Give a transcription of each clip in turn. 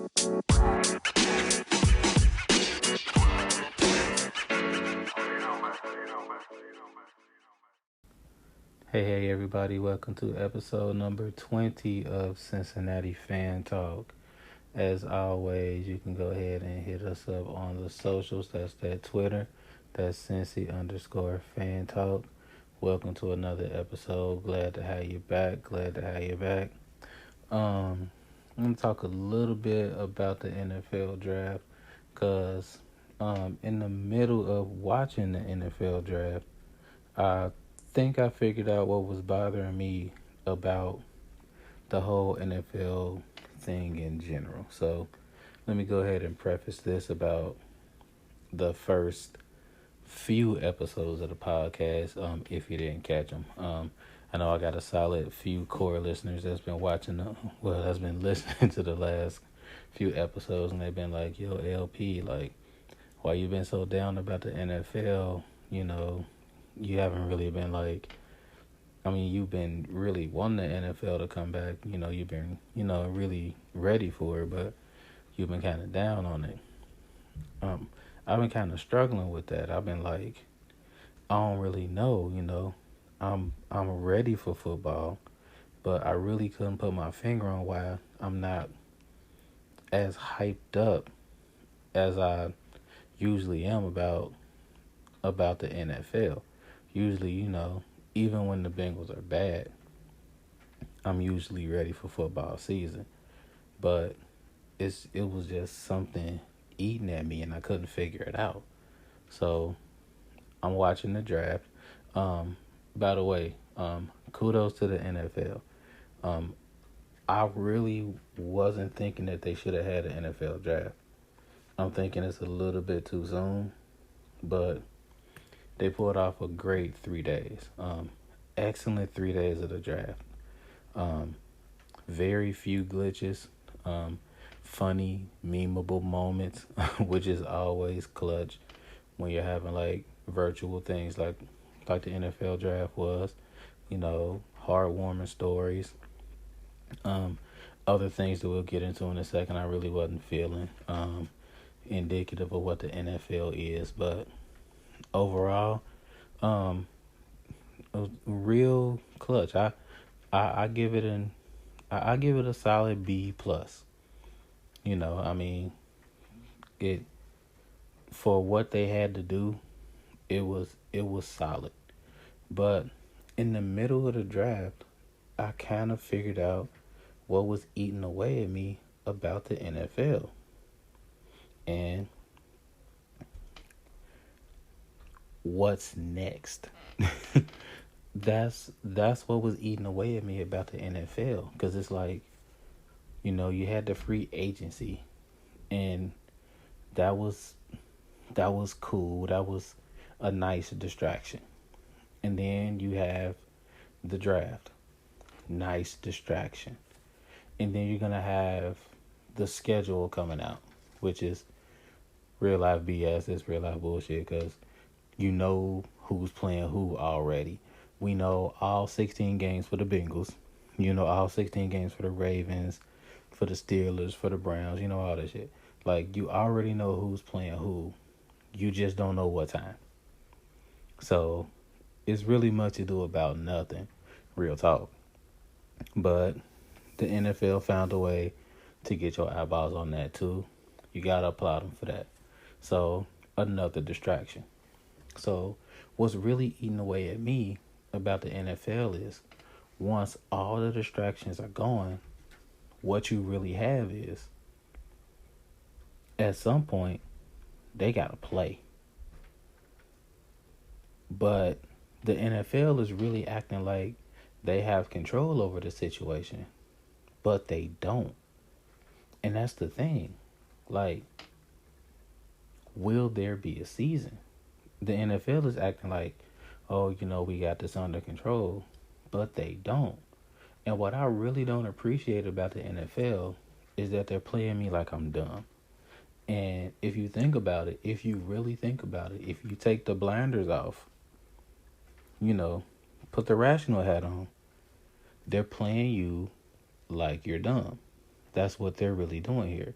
Hey, everybody, welcome to episode number 20 of Cincinnati Fan Talk. As always, you can go ahead and hit us up on the socials. That's that Twitter. That's Cincy underscore Fan Talk. Welcome to another episode. Glad to have you back. I'm going to talk a little bit about the NFL draft because in the middle of watching the NFL draft, I think I figured out what was bothering me about the whole NFL thing in general. So let me go ahead and preface this about the first few episodes of the podcast. If you didn't catch them, I know I got a solid few core listeners that's been that's been listening to the last few episodes, and they've been like, "Yo, LP, like, why you been so down about the NFL? You know, you haven't really been like." I mean, you've been really wanting the NFL to come back. You know, you've been, really ready for it, but you've been kind of down on it. Um, I've been kind of struggling with that. I've been like, I don't really know. I'm ready for football, but I really couldn't put my finger on why I'm not as hyped up as I usually am about the NFL. Usually, even when the Bengals are bad, I'm usually ready for football season. But it was just something eating at me and I couldn't figure it out. So I'm watching the draft. By the way, kudos to the NFL. Um, I really wasn't thinking that they should have had an NFL draft. I'm thinking it's a little bit too soon, but they pulled off a great 3 days. Excellent 3 days of the draft. Um, Very few glitches. Funny, memeable moments, which is always clutch when you're having like virtual things like the NFL draft was. Heartwarming stories. Um, Other things that we'll get into in a second, I really wasn't feeling indicative of what the NFL is, but overall, um, a real clutch. I give it I give it a solid B plus. I mean, it for what they had to do, it was solid. But in the middle of the draft, I kind of figured out what was eating away at me about the NFL. And what's next? That's what was eating away at me about the NFL, cuz it's like, you had the free agency, and that was that was cool. That was a nice distraction. And then you have the draft. Nice distraction. And then you're going to have the schedule coming out, which is real life BS. It's real life bullshit because you know who's playing who already. We know all 16 games for the Bengals. You know all 16 games for the Ravens, for the Steelers, for the Browns. You know all that shit. Like, you already know who's playing who. You just don't know what time. So it's really much ado about nothing. Real talk. But the NFL found a way to get your eyeballs on that too. You gotta applaud them for that. So another distraction. So what's really eating away at me about the NFL is, once all the distractions are gone, what you really have is, at some point they gotta play. But the NFL is really acting like they have control over the situation, but they don't. And that's the thing. Like, will there be a season? The NFL is acting like, oh, we got this under control, but they don't. And what I really don't appreciate about the NFL is that they're playing me like I'm dumb. And if you think about it, if you really think about it, if you take the blinders off, put the rational hat on, they're playing you like you're dumb. That's what they're really doing here.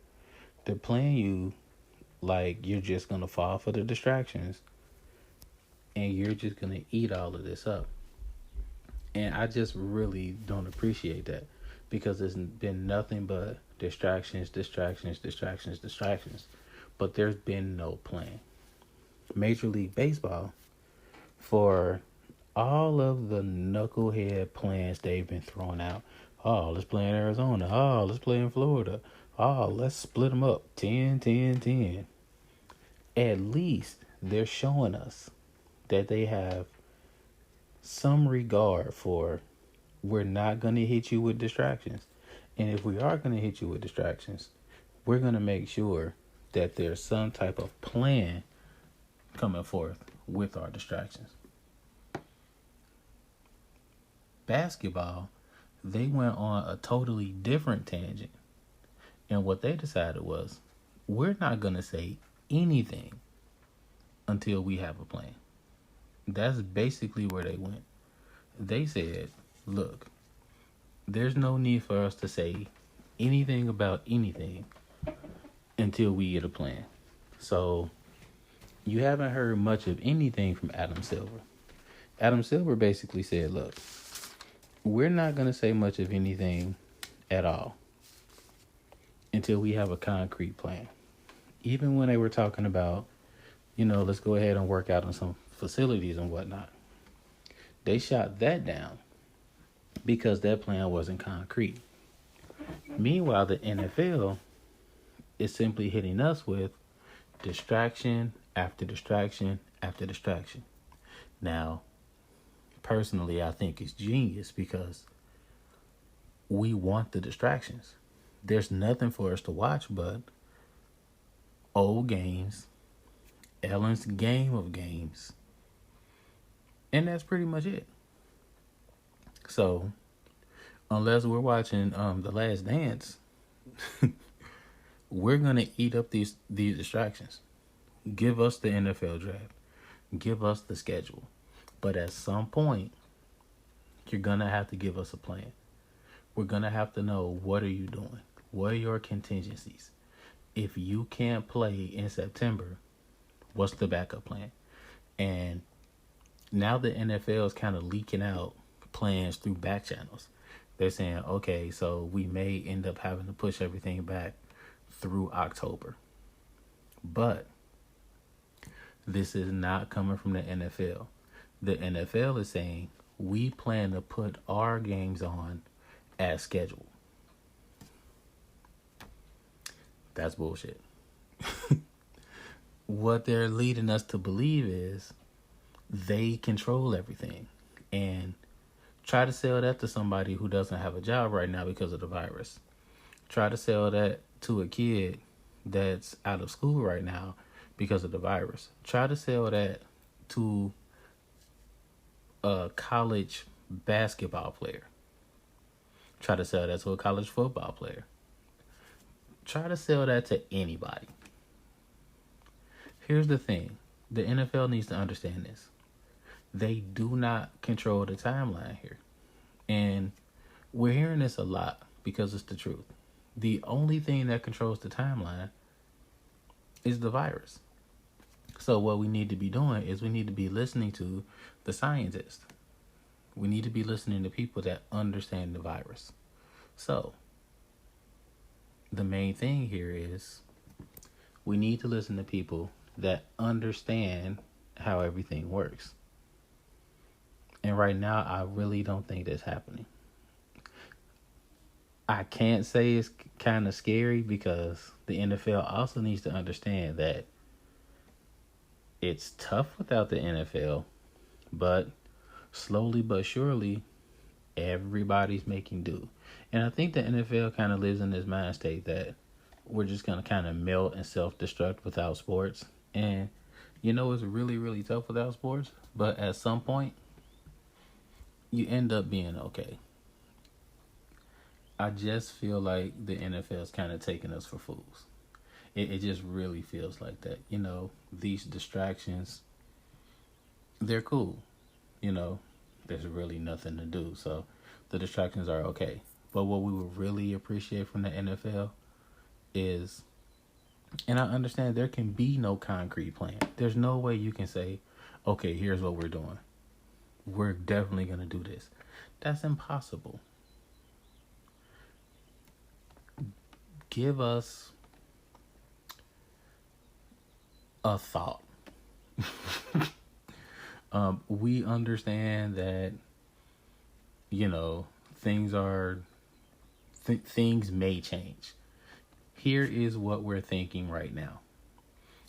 They're playing you like you're just gonna fall for the distractions and you're just gonna eat all of this up. And I just really don't appreciate that because it's been nothing but distractions, distractions, distractions, distractions. But there's been no plan. Major League Baseball, for all of the knucklehead plans they've been throwing out. Oh, let's play in Arizona. Oh, let's play in Florida. Oh, let's split them up 10, 10, 10. At least they're showing us that they have some regard for we're not going to hit you with distractions. And if we are going to hit you with distractions, we're going to make sure that there's some type of plan coming forth with our distractions. Basketball, they went on a totally different tangent. And what they decided was, we're not going to say anything until we have a plan. That's basically where they went. They said, look, there's no need for us to say anything about anything until we get a plan. So you haven't heard much of anything from Adam Silver. Adam Silver basically said, look, we're not going to say much of anything at all until we have a concrete plan. Even when they were talking about, let's go ahead and work out on some facilities and whatnot, they shot that down because that plan wasn't concrete. Meanwhile, the NFL is simply hitting us with distraction after distraction after distraction. Now, personally, I think it's genius because we want the distractions. There's nothing for us to watch but old games, Ellen's Game of Games, and that's pretty much it. So, unless we're watching The Last Dance, we're gonna eat up these distractions. Give us the NFL draft, give us the schedule, but at some point, you're gonna have to give us a plan. We're gonna have to know, what are you doing? What are your contingencies? If you can't play in September, what's the backup plan? And now the NFL is kind of leaking out plans through back channels. They're saying, okay, so we may end up having to push everything back through October. But this is not coming from the NFL. The NFL is saying, we plan to put our games on as scheduled. That's bullshit. What they're leading us to believe is they control everything. And try to sell that to somebody who doesn't have a job right now because of the virus. Try to sell that to a kid that's out of school right now because of the virus. Try to sell that to a college basketball player. Try to sell that to a college football player. Try to sell that to anybody. Here's the thing. The NFL needs to understand this. They do not control the timeline here. And we're hearing this a lot because it's the truth. The only thing that controls the timeline is the virus. So what we need to be doing is we need to be listening to the scientists. We need to be listening to people that understand the virus. So the main thing here is we need to listen to people that understand how everything works. And right now, I really don't think that's happening. I can't say it's kind of scary because the NFL also needs to understand that it's tough without the NFL, but slowly but surely, everybody's making do. And I think the NFL kind of lives in this mind state that we're just going to kind of melt and self-destruct without sports. And, it's really, really tough without sports. But at some point, you end up being okay. I just feel like the NFL is kind of taking us for fools. It just really feels like that. These distractions, they're cool. There's really nothing to do. So the distractions are okay. But what we would really appreciate from the NFL is And I understand there can be no concrete plan. There's no way you can say, okay, here's what we're doing. We're definitely going to do this. That's impossible. Give us a thought. We understand that, you know, things are, things may change. Here is what we're thinking right now.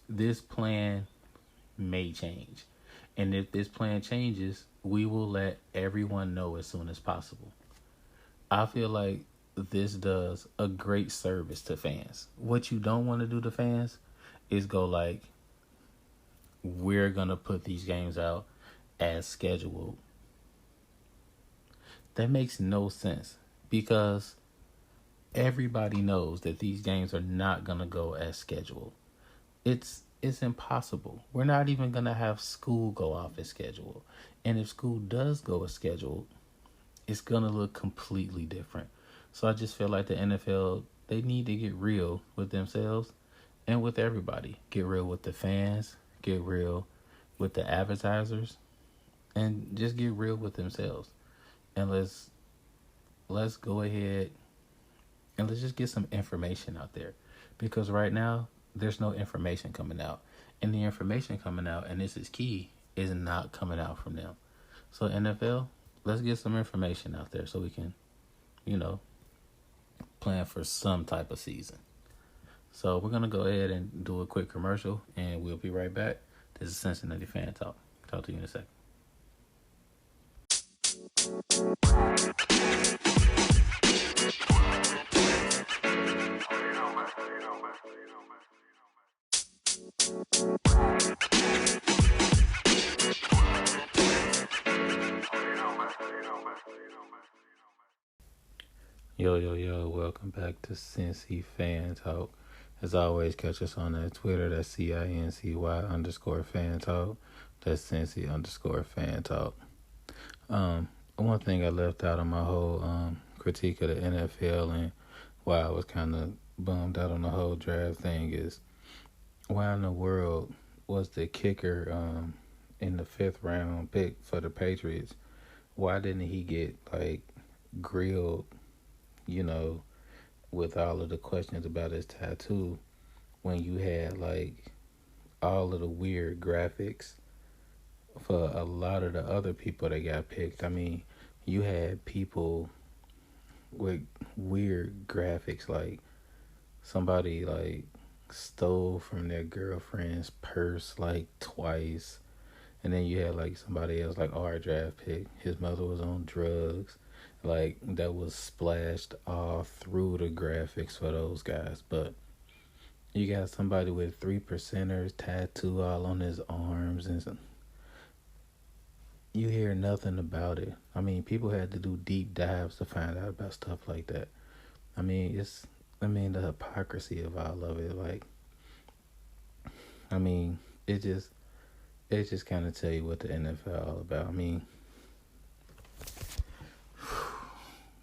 This plan may change. And if this plan changes, we will let everyone know as soon as possible. I feel like this does a great service to fans. What you don't want to do to fans is go like, we're going to put these games out as scheduled. That makes no sense because everybody knows that these games are not going to go as scheduled. It's impossible. We're not even going to have school go off as scheduled. And if school does go as scheduled, it's going to look completely different. So I just feel like the NFL, they need to get real with themselves and with everybody. Get real with the fans, get real with the advertisers, and just get real with themselves. And let's go ahead and let's just get some information out there. Because right now, there's no information coming out. And the information coming out, and this is key, is not coming out from them. So NFL, let's get some information out there so we can, you know, plan for some type of season. So we're gonna go ahead and do a quick commercial, and we'll be right back. This is Cincinnati Fan Talk. Talk to you in a second. Yo, yo, yo, welcome back to Cincy Fan Talk. As always, catch us on that Twitter, that's CINCY_Fan Talk. That's Cincy_Fan Talk. One thing I left out on my whole critique of the NFL and why I was kind of bummed out on the whole draft thing is why in the world was the kicker in the 5th round pick for the Patriots? Why didn't he get like grilled, you know, with all of the questions about his tattoo when you had like all of the weird graphics for a lot of the other people that got picked? I mean, you had people with weird graphics, like somebody like stole from their girlfriend's purse like twice, and then you had like somebody else, like our draft pick, his mother was on drugs, like that was splashed all through the graphics for those guys. But you got somebody with 3%ers tattoo all on his arms, and you hear nothing about it. I mean, people had to do deep dives to find out about stuff like that. I mean, the hypocrisy of all of it. Like, I mean, it just kind of tell you what the NFL all about. I mean,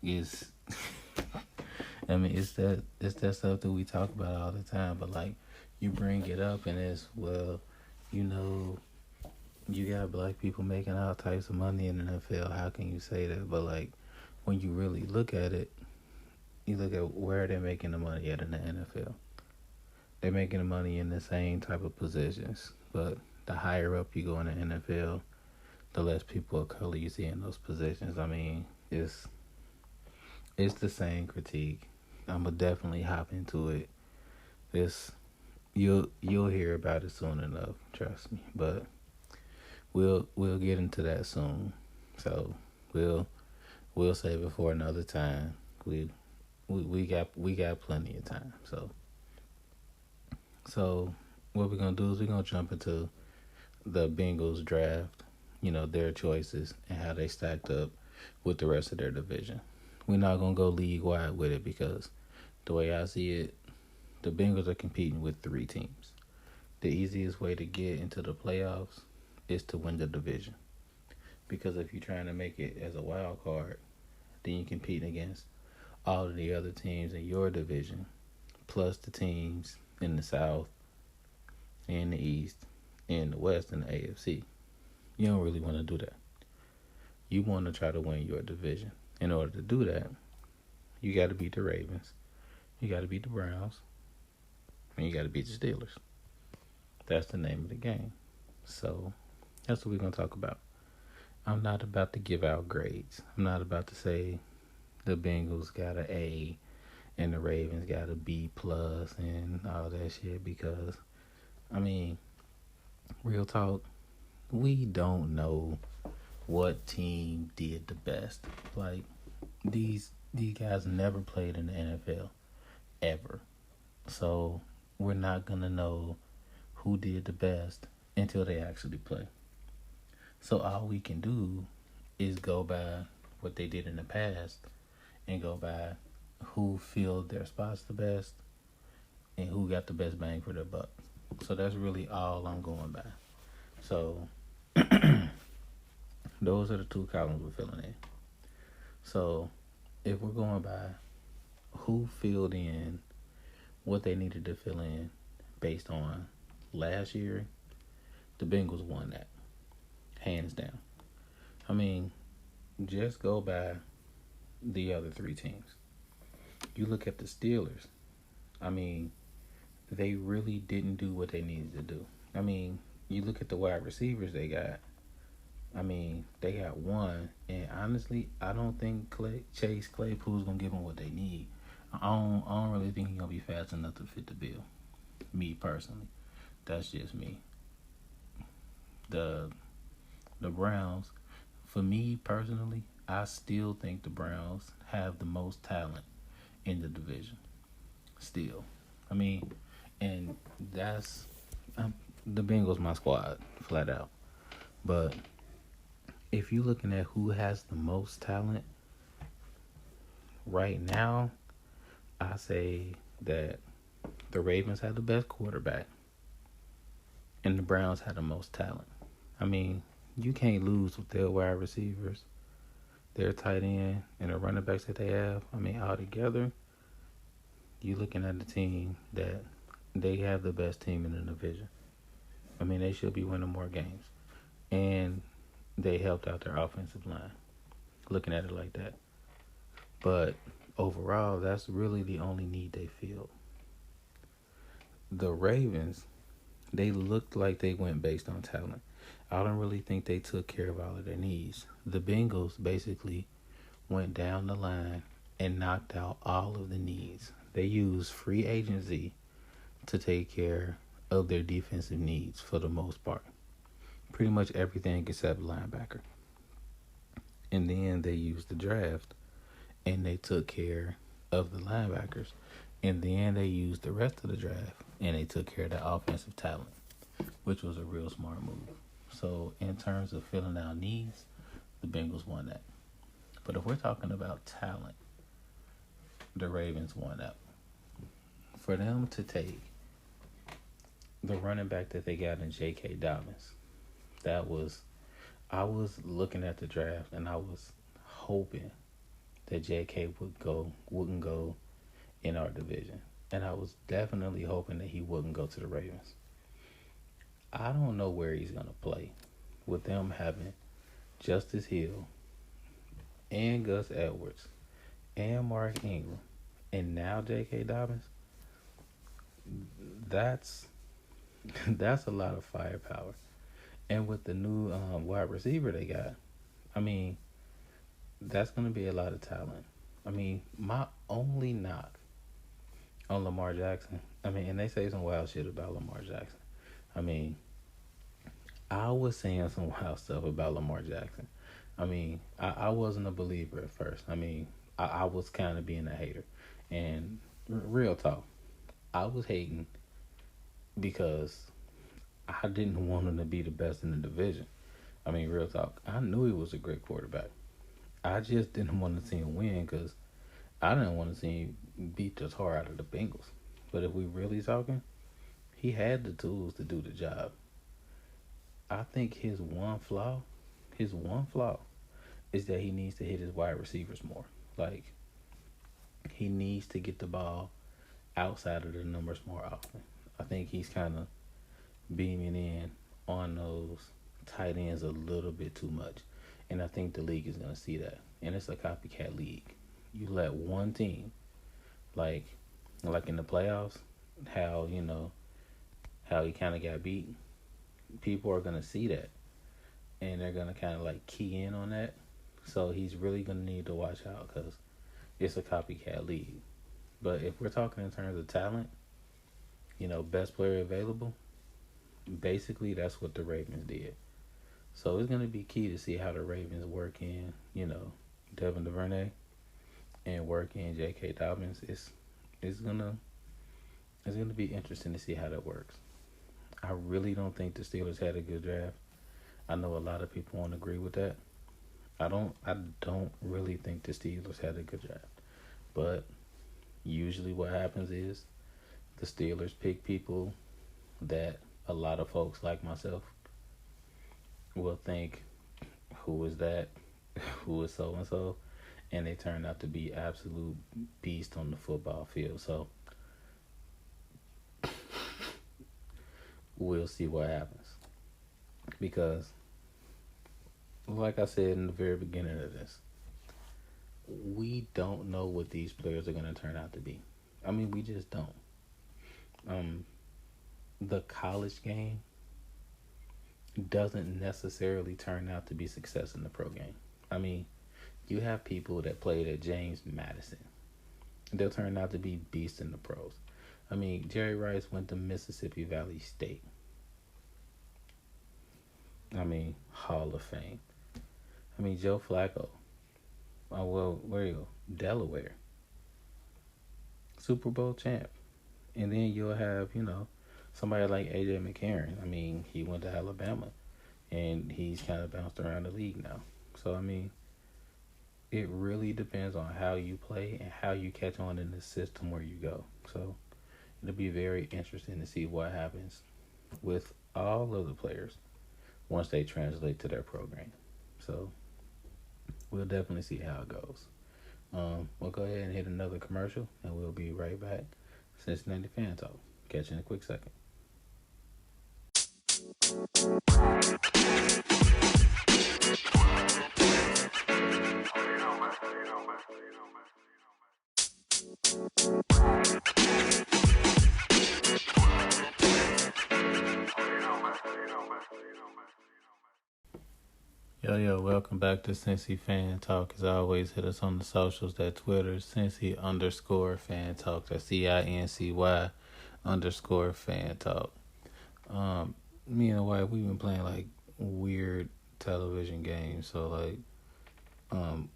it's, it's that stuff that we talk about all the time. But like, you bring it up and it's, well, you know, you got black people making all types of money in the NFL. How can you say that? But like, when you really look at it, you look at where they're making the money at in the NFL. They're making the money in the same type of positions. But the higher up you go in the NFL, the less people of color you see in those positions. I mean, it's the same critique. I'ma definitely hop into it. You'll hear about it soon enough, trust me. But we'll get into that soon. So we'll save it for another time. We got plenty of time. So what we're gonna do is we're gonna jump into the Bengals draft, you know, their choices and how they stacked up with the rest of their division. We're not gonna go league wide with it because the way I see it, the Bengals are competing with 3 teams. The easiest way to get into the playoffs is to win the division. Because if you're trying to make it as a wild card, then you're competing against all of the other teams in your division, plus the teams in the South, in the East, in the West, and the AFC. You don't really want to do that. You want to try to win your division. In order to do that, you got to beat the Ravens, you got to beat the Browns, and you got to beat the Steelers. That's the name of the game. So that's what we're going to talk about. I'm not about to give out grades. I'm not about to say the Bengals got an A and the Ravens got a B plus and all that shit because, I mean, real talk, we don't know what team did the best. Like, these guys never played in the NFL ever. So we're not gonna know who did the best until they actually play. So all we can do is go by what they did in the past and go by who filled their spots the best and who got the best bang for their buck. So that's really all I'm going by. So those are the two columns we're filling in. So if we're going by who filled in what they needed to fill in based on last year, the Bengals won that. Hands down. I mean, just go by the other three teams. You look at the Steelers. I mean, they really didn't do what they needed to do. I mean, you look at the wide receivers they got. I mean, they got one, and honestly, I don't think Chase Claypool's gonna give them what they need. I don't really think he's gonna be fast enough to fit the bill. Me personally, that's just me. The Browns, for me personally, I still think the Browns have the most talent in the division. Still, I mean, and that's the Bengals, my squad, flat out. But if you're looking at who has the most talent right now, I say that the Ravens have the best quarterback and the Browns have the most talent. I mean, you can't lose with their wide receivers, their tight end, and the running backs that they have. I mean, all together, you're looking at a team that they have the best team in the division. I mean, they should be winning more games. And they helped out their offensive line, looking at it like that. But overall, that's really the only need they feel. The Ravens, they looked like they went based on talent. I don't really think they took care of all of their needs. The Bengals basically went down the line and knocked out all of the needs. They used free agency to take care of their defensive needs for the most part. Pretty much everything except linebacker. And then they used the draft and they took care of the linebackers. And then they used the rest of the draft and they took care of the offensive talent, which was a real smart move. So in terms of filling out needs, the Bengals won that. But if we're talking about talent, the Ravens won that. For them to take the running back that they got in J.K. Dobbins, I was looking at the draft and I was hoping that J.K. wouldn't go in our division. And I was definitely hoping that he wouldn't go to the Ravens. I don't know where he's going to play with them having Justice Hill and Gus Edwards and Mark Ingram and now J.K. Dobbins. That's a lot of firepower. And with the new wide receiver they got, I mean, that's going to be a lot of talent. I mean, my only knock on Lamar Jackson, I mean, and they say some wild shit about Lamar Jackson. I mean, I was saying some wild stuff about Lamar Jackson. I mean, I wasn't a believer at first. I mean, I was kind of being a hater. And real talk, I was hating because I didn't want him to be the best in the division. I mean, real talk, I knew he was a great quarterback. I just didn't want to see him win because I didn't want to see him beat the tar out of the Bengals. But if we really talking, he had the tools to do the job. I think his one flaw is that he needs to hit his wide receivers more. Like, he needs to get the ball outside of the numbers more often. I think he's kind of beaming in on those tight ends a little bit too much. And I think the league is going to see that. And it's a copycat league. You let one team, like like in the playoffs, how, how he kind of got beat, people are going to see that. And they're going to kind of like key in on that. So he's really going to need to watch out because it's a copycat league. But if we're talking in terms of talent, best player available, basically that's what the Ravens did. So it's going to be key to see how the Ravens work in, Devin DuVernay and work in J.K. Dobbins. It's gonna be interesting to see how that works. I really don't think the Steelers had a good draft. I know a lot of people won't agree with that. I don't really think the Steelers had a good draft. But usually what happens is the Steelers pick people that a lot of folks like myself will think, who is that? Who is so and so? And they turn out to be absolute beast on the football field. So we'll see what happens. Because like I said in the very beginning of this, we don't know what these players are going to turn out to be. I mean, we just don't. The college game doesn't necessarily turn out to be success in the pro game. I mean, you have people that played at James Madison. They'll turn out to be beasts in the pros. I mean, Jerry Rice went to Mississippi Valley State. I mean, Hall of Fame. I mean, Joe Flacco. Oh, well, where you go? Delaware. Super Bowl champ. And then you'll have, somebody like A.J. McCarron. I mean, he went to Alabama. And he's kind of bounced around the league now. So, I mean, it really depends on how you play and how you catch on in the system where you go. So, it'll be very interesting to see what happens with all of the players once they translate to their program. So, we'll definitely see how it goes. We'll go ahead and hit another commercial, and we'll be right back. Cincinnati Fan Talk. Catch you in a quick second. Yo, welcome back to Cincy Fan Talk. As always, hit us on the socials. That Twitter, Cincy_Fan Talk. That's CINCY_Fan Talk. Me and the wife, we've been playing like weird television games. So like,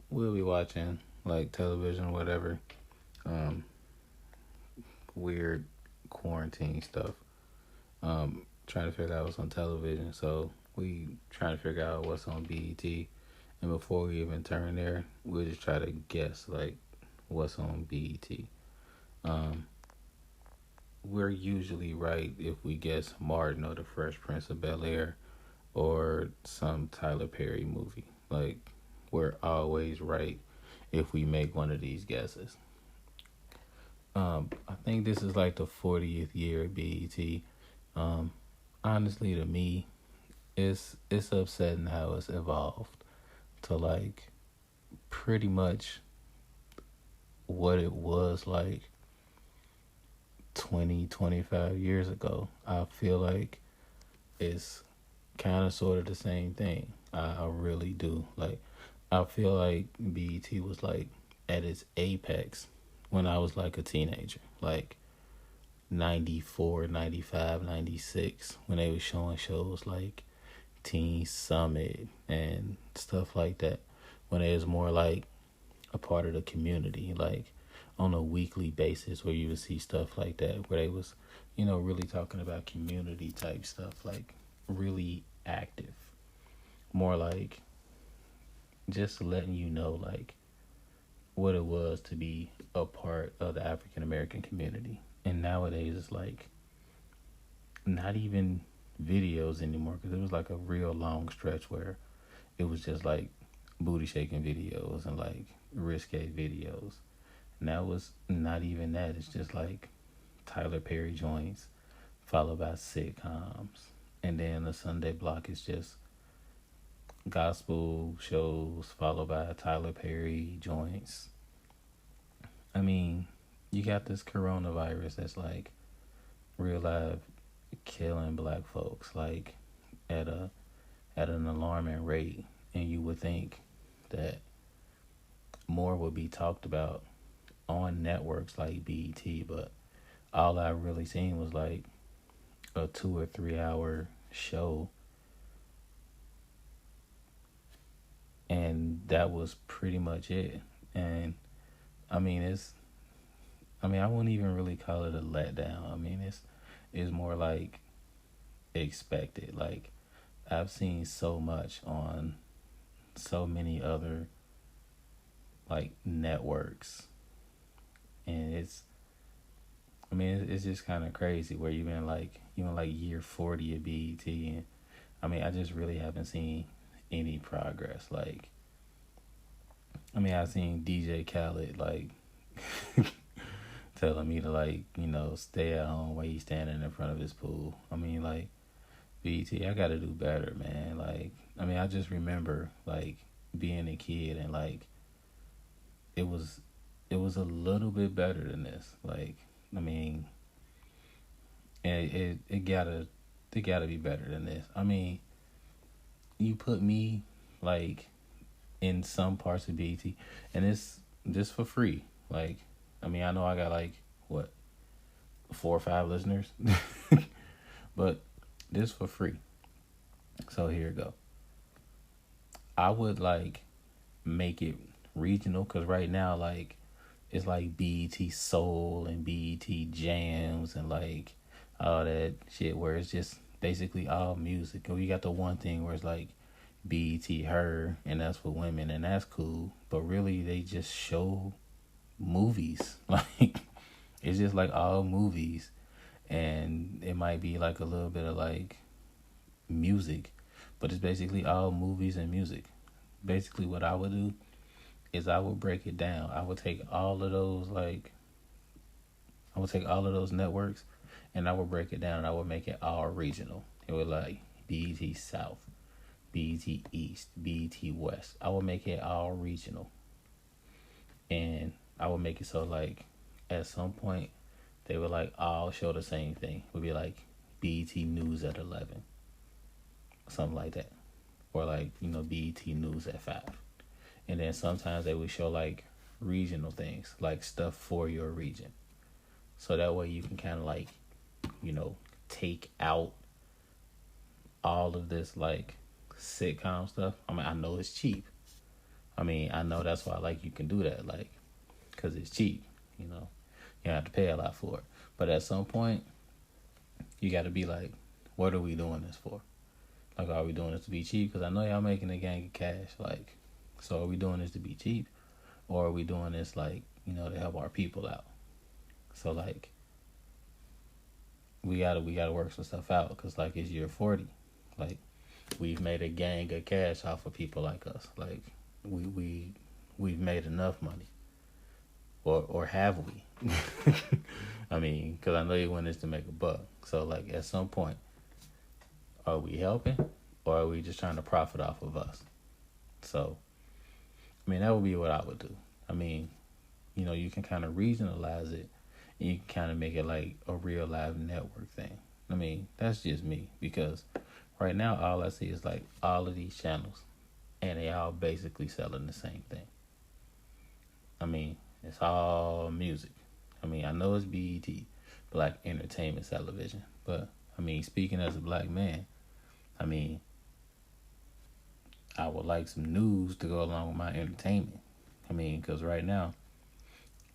we'll be watching like television or whatever. Weird quarantine stuff. Trying to figure out what's on television. So we trying to figure out what's on BET, and before we even turn there, we'll just try to guess like what's on BET. We're usually right if we guess Martin or the Fresh Prince of Bel-Air or some Tyler Perry movie. Like, we're always right if we make one of these guesses. I think this is like the 40th year of BET. Honestly, to me, it's upsetting how it's evolved to like pretty much what it was like 20-25 years ago. I feel like it's kind of sort of the same thing. I really do. Like, I feel like BET was like at its apex when I was like a teenager, like 94, 95, 96, when they were showing shows like Teen Summit and stuff like that, when it was more like a part of the community, like on a weekly basis, where you would see stuff like that, where they was, really talking about community type stuff, like really active, more like just letting you know like what it was to be a part of the African American community. And nowadays it's like not even videos anymore, because it was like a real long stretch where it was just like booty shaking videos and like risque videos. Now it's not even that. It's just like Tyler Perry joints, followed by sitcoms. And then the Sunday block is just gospel shows, followed by Tyler Perry joints. I mean, you got this coronavirus that's like real life killing black folks like at a at an alarming rate, and you would think that more would be talked about on networks like BET, but all I really seen was like a 2 or 3 hour show, and that was pretty much it. And I mean, I wouldn't even really call it a letdown. I mean, it's more like expected. Like I've seen so much on so many other like networks, and it's just kind of crazy where you in like year 40 of BET, and I mean I just really haven't seen any progress. Like I've seen DJ Khaled like telling me to like stay at home while he's standing in front of his pool. I mean like BET, I gotta do better, man. Like I just remember like being a kid and like it was a little bit better than this. Like I mean, it gotta be better than this. I mean, you put me like in some parts of BET, and it's just for free. Like I know I got like what 4 or 5 listeners, but this for free. So here you go. I would like make it regional, because right now like it's like BET Soul and BET Jams and like all that shit where it's just basically all music. And we got the one thing where it's like BET Her, and that's for women, and that's cool. But really they just show movies. Like it's just like all movies, and it might be like a little bit of like music, but it's basically all movies and music. Basically what I would do is I would break it down. I would take all of those networks, and I would break it down, and I would make it all regional. It would like BET South, BET East, BET West. I would make it all regional. And I would make it so like at some point they would like all show the same thing. It would be like BET News at 11. Something like that. Or like, BET News at 5. And then sometimes they would show like regional things, like stuff for your region. So that way you can kind of like, take out all of this like sitcom stuff. I know it's cheap. I know that's why like you can do that, like, because it's cheap. You don't have to pay a lot for it. But at some point, you got to be like, what are we doing this for? Like, are we doing this to be cheap? Because I know y'all making a gang of cash. Like, so are we doing this to be cheap? Or are we doing this, like, to help our people out? So, like, we gotta work some stuff out. Because, like, it's year 40. Like, we've made a gang of cash off of people like us. Like, we've made enough money. Or have we? Because I know you want this to make a buck. So, like, at some point, are we helping, or are we just trying to profit off of us? So, that would be what I would do. You can kind of regionalize it, and you can kind of make it like a real live network thing. That's just me, because right now all I see is like all of these channels, and they all basically selling the same thing. It's all music. I know it's BET, Black Entertainment Television, but speaking as a black man, I would like some news to go along with my entertainment. Because right now,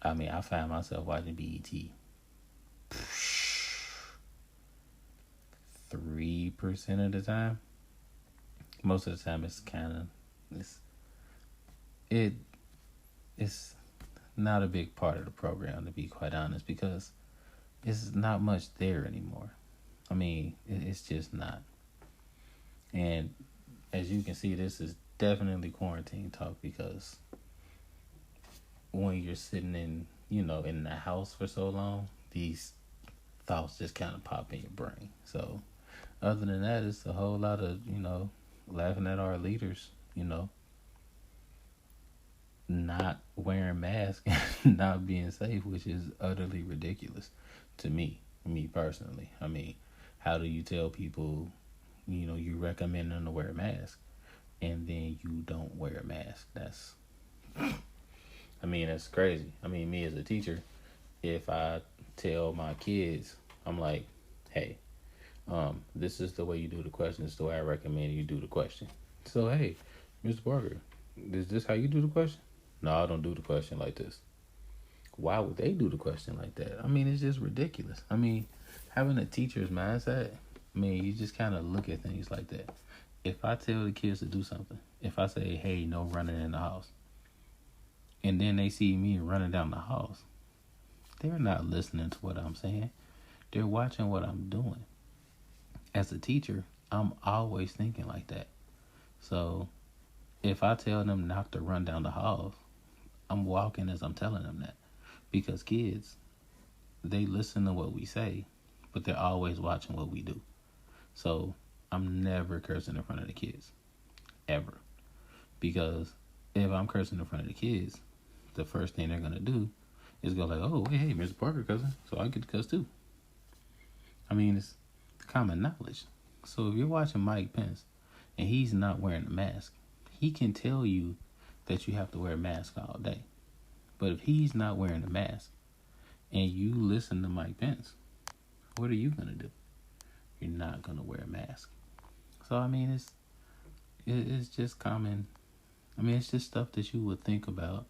I find myself watching BET 3% of the time. Most of the time, it's not a big part of the program, to be quite honest, because it's not much there anymore. It's just not. And as you can see, this is definitely quarantine talk, because when you're sitting in the house for so long, these thoughts just kind of pop in your brain. So other than that, it's a whole lot of laughing at our leaders. Not wearing masks and not being safe, which is utterly ridiculous to me personally. I mean, how do you tell people, you recommend them to wear a mask and then you don't wear a mask? That's crazy. I mean, me as a teacher, if I tell my kids, I'm like, hey, this is the way you do the question. This is the way I recommend you do the question. So, hey, Mr. Parker, is this how you do the question? No, I don't do the question like this. Why would they do the question like that? I mean, it's just ridiculous. I mean, having a teacher's mindset, you just kind of look at things like that. If I tell the kids to do something, if I say, hey, no running in the house, and then they see me running down the house, they're not listening to what I'm saying. They're watching what I'm doing. As a teacher, I'm always thinking like that. So if I tell them not to run down the halls, I'm walking as I'm telling them that. Because kids, they listen to what we say, but they're always watching what we do. So I'm never cursing in front of the kids. Ever. Because if I'm cursing in front of the kids, the first thing they're going to do is go like, oh, hey, Mr. Parker cousin, so I get to cuss too. It's common knowledge. So if you're watching Mike Pence and he's not wearing a mask, he can tell you that you have to wear a mask all day. But if he's not wearing a mask and you listen to Mike Pence, what are you going to do? You're not going to wear a mask. So, it's just common. It's just stuff that you would think about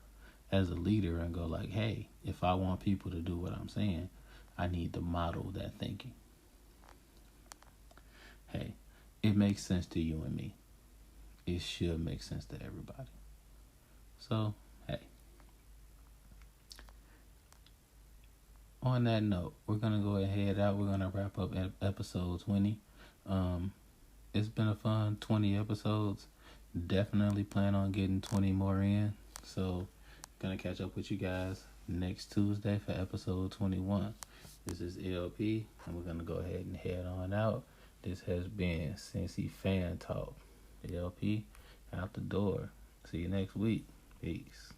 as a leader and go like, hey, if I want people to do what I'm saying, I need to model that thinking. Hey, it makes sense to you and me. It should make sense to everybody. So, hey. On that note, we're going to go ahead out. We're going to wrap up episode 20. It's been a fun 20 episodes. Definitely plan on getting 20 more in. So, going to catch up with you guys next Tuesday for episode 21. This is LP, and we're going to go ahead and head on out. This has been Cincy Fan Talk. LP, out the door. See you next week. Peace.